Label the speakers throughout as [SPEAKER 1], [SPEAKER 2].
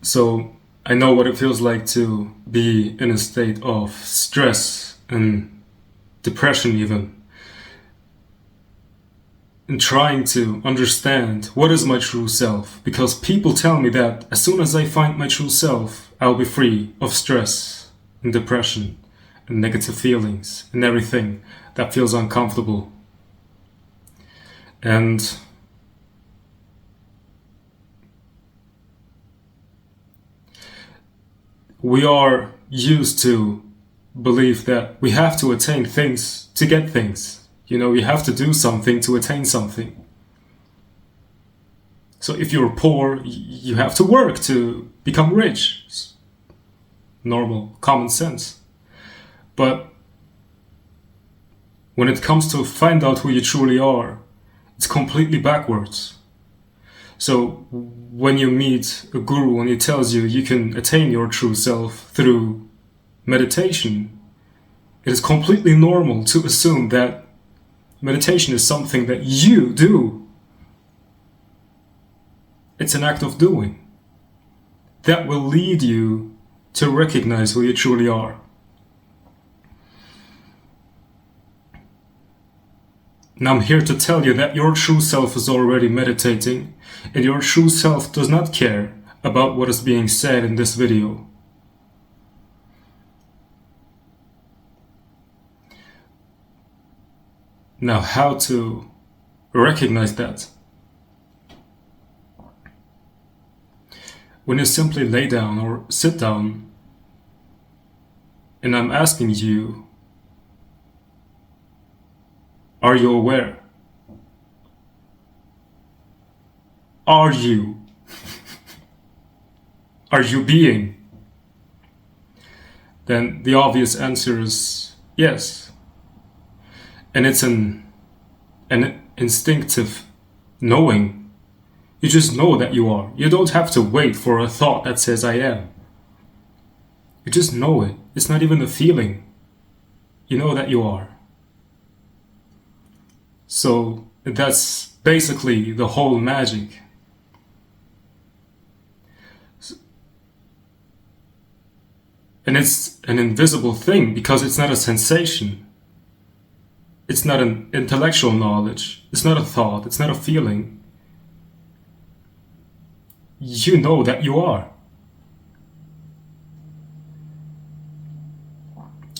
[SPEAKER 1] So I know what it feels like to be in a state of stress and depression even. And trying to understand what is my true self. Because people tell me that as soon as I find my true self, I'll be free of stress and depression and negative feelings and everything that feels uncomfortable. And we are used to believe that we have to attain things to get things. You know, you have to do something to attain something. So if you're poor, you have to work to become rich. It's normal, common sense. But when it comes to find out who you truly are, it's completely backwards. So when you meet a guru and he tells you you can attain your true self through meditation, it is completely normal to assume that meditation is something that you do. It's an act of doing that will lead you to recognize who you truly are. And I'm here to tell you that your true self is already meditating, and your true self does not care about what is being said in this video. Now, how to recognize that? When you simply lay down or sit down, and I'm asking you, are you aware? Are you? Are you being? Then the obvious answer is yes. And it's an instinctive knowing. You just know that you are. You don't have to wait for a thought that says I am. You just know it. It's not even a feeling. You know that you are. So that's basically the whole magic. And it's an invisible thing because it's not a sensation. It's not an intellectual knowledge. It's not a thought. It's not a feeling. You know that you are.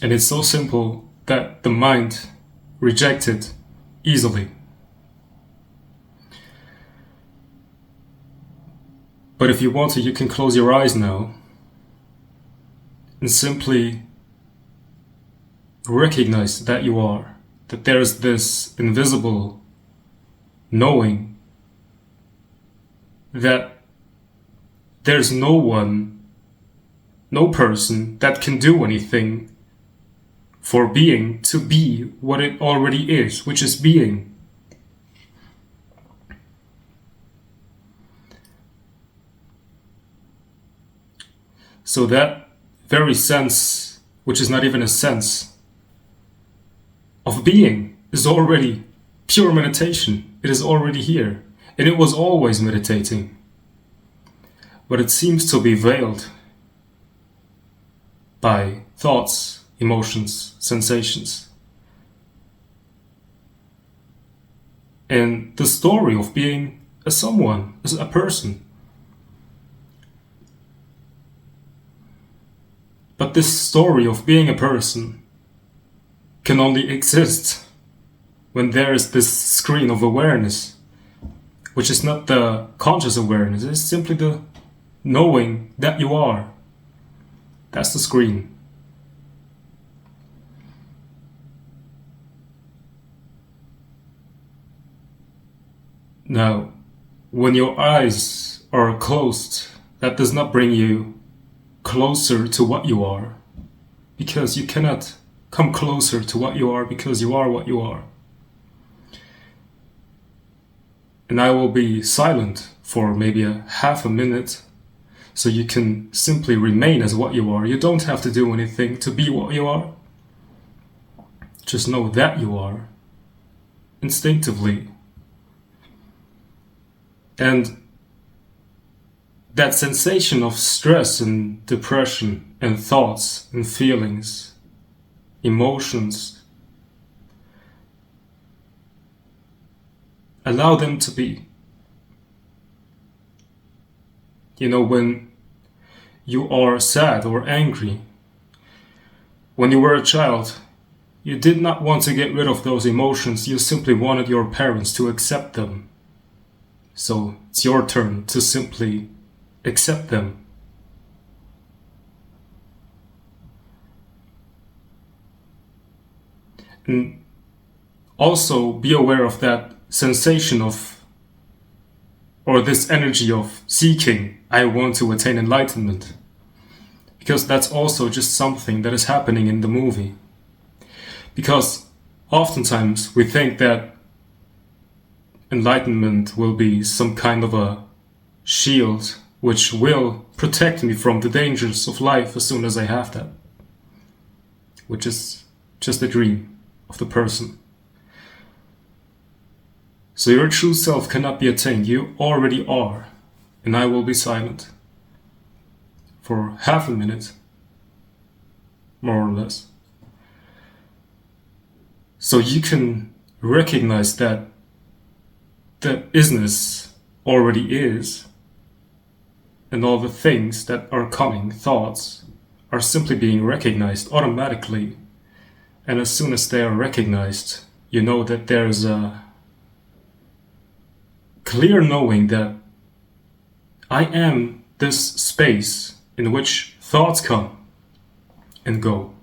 [SPEAKER 1] And it's so simple that the mind rejects it easily. But if you want to, you can close your eyes now and simply recognize that you are, that there's this invisible knowing that there's no one, no person that can do anything for being to be what it already is, which is being. So that very sense, which is not even a sense of being, is already pure meditation. It is already here, and it was always meditating. But it seems to be veiled by thoughts, emotions, sensations. And the story of being a someone, as a person. But this story of being a person can only exist when there is this screen of awareness, which is not the conscious awareness, it's simply the knowing that you are. That's the screen. Now, when your eyes are closed, that does not bring you closer to what you are, because you cannot come closer to what you are because you are what you are. And I will be silent for maybe a half a minute so you can simply remain as what you are. You don't have to do anything to be what you are. Just know that you are instinctively. And that sensation of stress and depression and thoughts and feelings, emotions, allow them to be. You know, when you are sad or angry, when you were a child, you did not want to get rid of those emotions, you simply wanted your parents to accept them. So it's your turn to simply accept them. And also be aware of that sensation of, or this energy of seeking, I want to attain enlightenment. Because that's also just something that is happening in the movie. Because oftentimes we think that enlightenment will be some kind of a shield which will protect me from the dangers of life as soon as I have that. Which is just a dream of the person. So your true self cannot be attained. You already are. And I will be silent for half a minute, more or less. So you can recognize that the isness already is, and all the things that are coming, thoughts, are simply being recognized automatically. And as soon as they are recognized, you know that there's a clear knowing that I am this space in which thoughts come and go.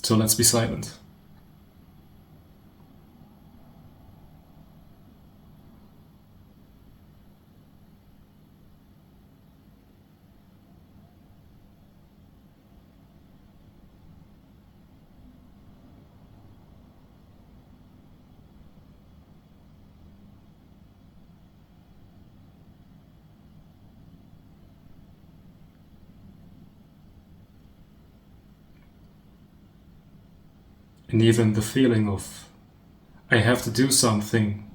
[SPEAKER 1] So let's be silent. And even the feeling of I have to do something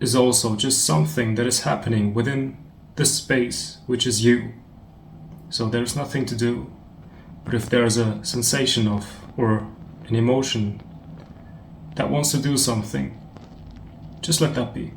[SPEAKER 1] is also just something that is happening within this space, which is you. So there's nothing to do. But if there's a sensation of, or an emotion that wants to do something, just let that be.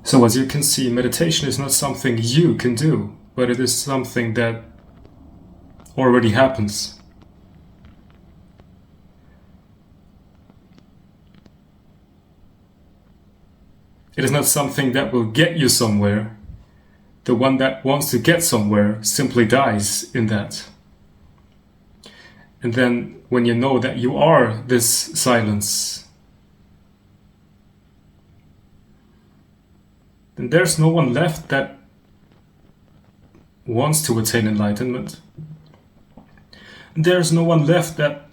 [SPEAKER 1] So as you can see, meditation is not something you can do, but it is something that already happens. It is not something that will get you somewhere. The one that wants to get somewhere simply dies in that. And then when you know that you are this silence, then there's no one left that wants to attain enlightenment. There's no one left that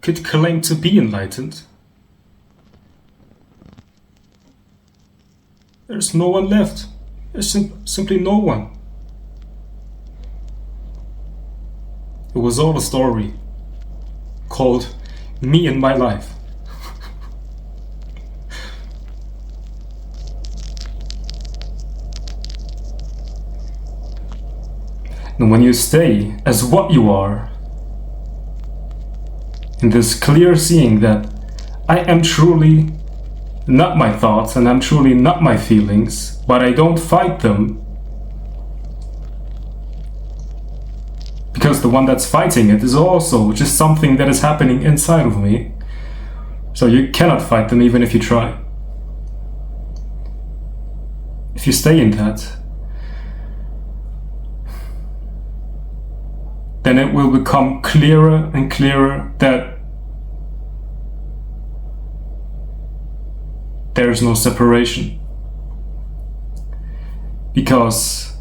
[SPEAKER 1] could claim to be enlightened. There's no one left. There's simply no one. It was all a story called Me and My Life. And when you stay as what you are, in this clear seeing that I am truly not my thoughts and I'm truly not my feelings, but I don't fight them, because the one that's fighting it is also just something that is happening inside of me. So you cannot fight them even if you try. If you stay in that, then it will become clearer and clearer that there is no separation. Because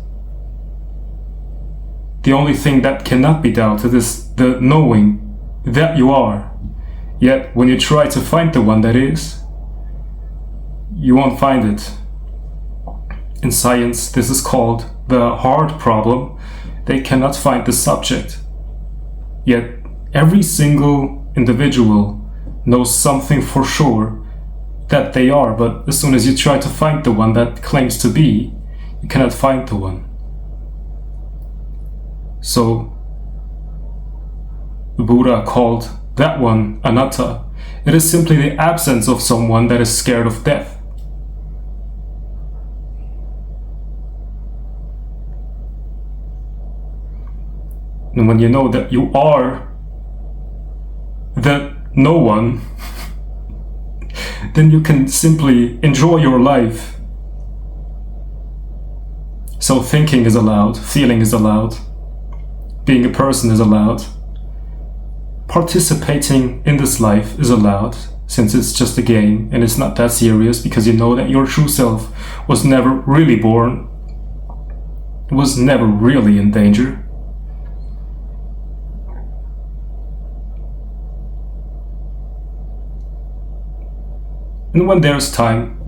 [SPEAKER 1] the only thing that cannot be doubted is the knowing that you are. Yet when you try to find the one that is, you won't find it. In science, this is called the hard problem. They cannot find the subject. Yet every single individual knows something for sure that they are, but as soon as you try to find the one that claims to be, you cannot find the one. So Buddha called that one anatta. It is simply the absence of someone that is scared of death. And when you know that you are that no one, then you can simply enjoy your life. So thinking is allowed, feeling is allowed, being a person is allowed, participating in this life is allowed, since it's just a game and it's not that serious, because you know that your true self was never really born, was never really in danger. And when there's time,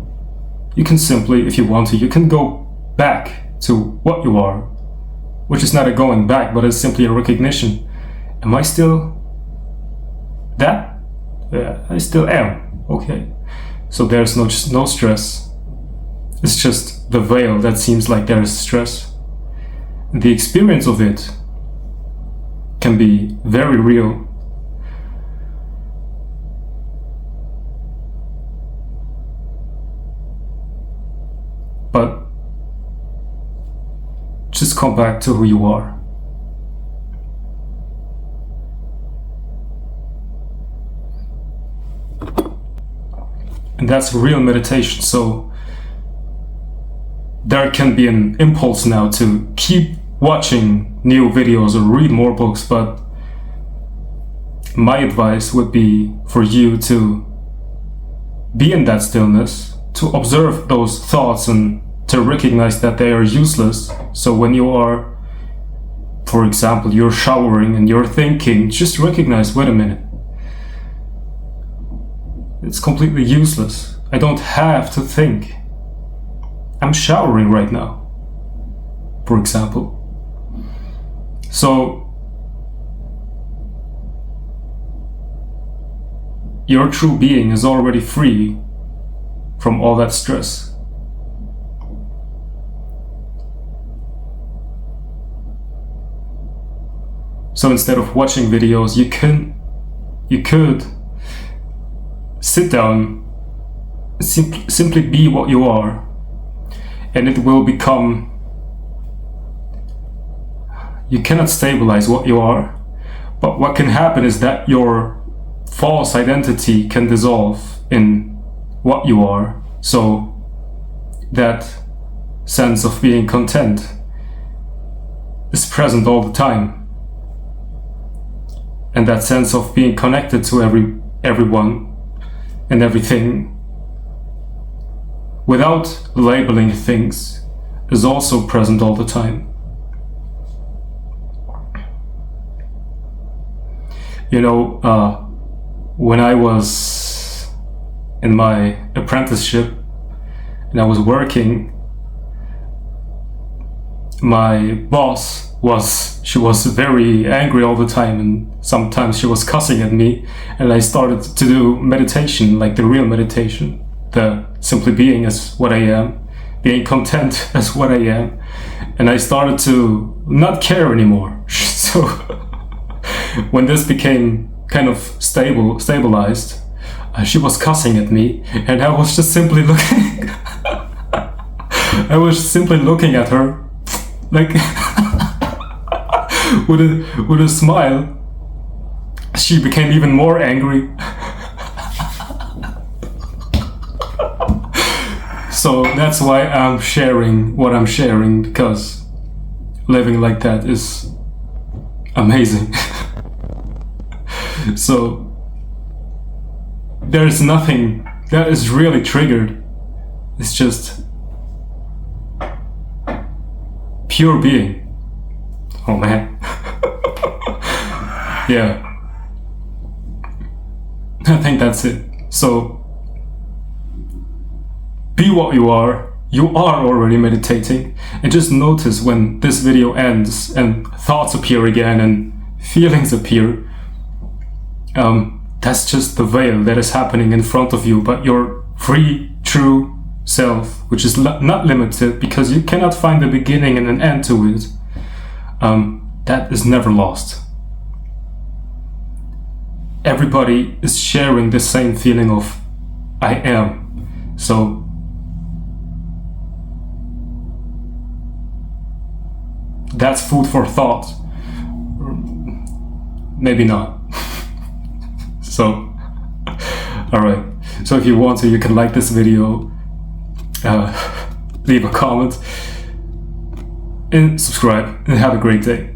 [SPEAKER 1] you can simply, if you want to, you can go back to what you are, which is not a going back, but it's simply a recognition. Am I still that? Yeah, I still am. Okay. So there's no stress. It's just the veil that seems like there is stress. And the experience of it can be very real. But just come back to who you are. And that's real meditation. So there can be an impulse now to keep watching new videos or read more books, but my advice would be for you to be in that stillness, to observe those thoughts and to recognize that they are useless. So when you are, for example, you're showering and you're thinking, just recognize, wait a minute, it's completely useless. I don't have to think. I'm showering right now, for example. So your true being is already free from all that stress. So instead of watching videos, you could sit down, simply be what you are, and it will become. You cannot stabilize what you are, but what can happen is that your false identity can dissolve in what you are. So that sense of being content is present all the time. And that sense of being connected to everyone and everything without labeling things is also present all the time. You know, when I was in my apprenticeship and I was working, my boss she was very angry all the time, and sometimes she was cussing at me, and I started to do meditation, like the real meditation, the simply being as what I am, being content as what I am, and I started to not care anymore. So when this became kind of stabilized, she was cussing at me, and I was just simply looking I was simply looking at her like with a smile. She became even more angry. So that's why I'm sharing what I'm sharing, because living like that is amazing. So there is nothing that is really triggered. It's just pure being. Oh man. Yeah. I think that's it. So be what you are already meditating, and just notice when this video ends and thoughts appear again and feelings appear. That's just the veil that is happening in front of you, but your free, true self, which is not limited because you cannot find a beginning and an end to it, that is never lost. Everybody is sharing the same feeling of I am. So that's food for thought. Maybe not. So, alright. So if you want to, you can like this video, leave a comment, and subscribe, and have a great day.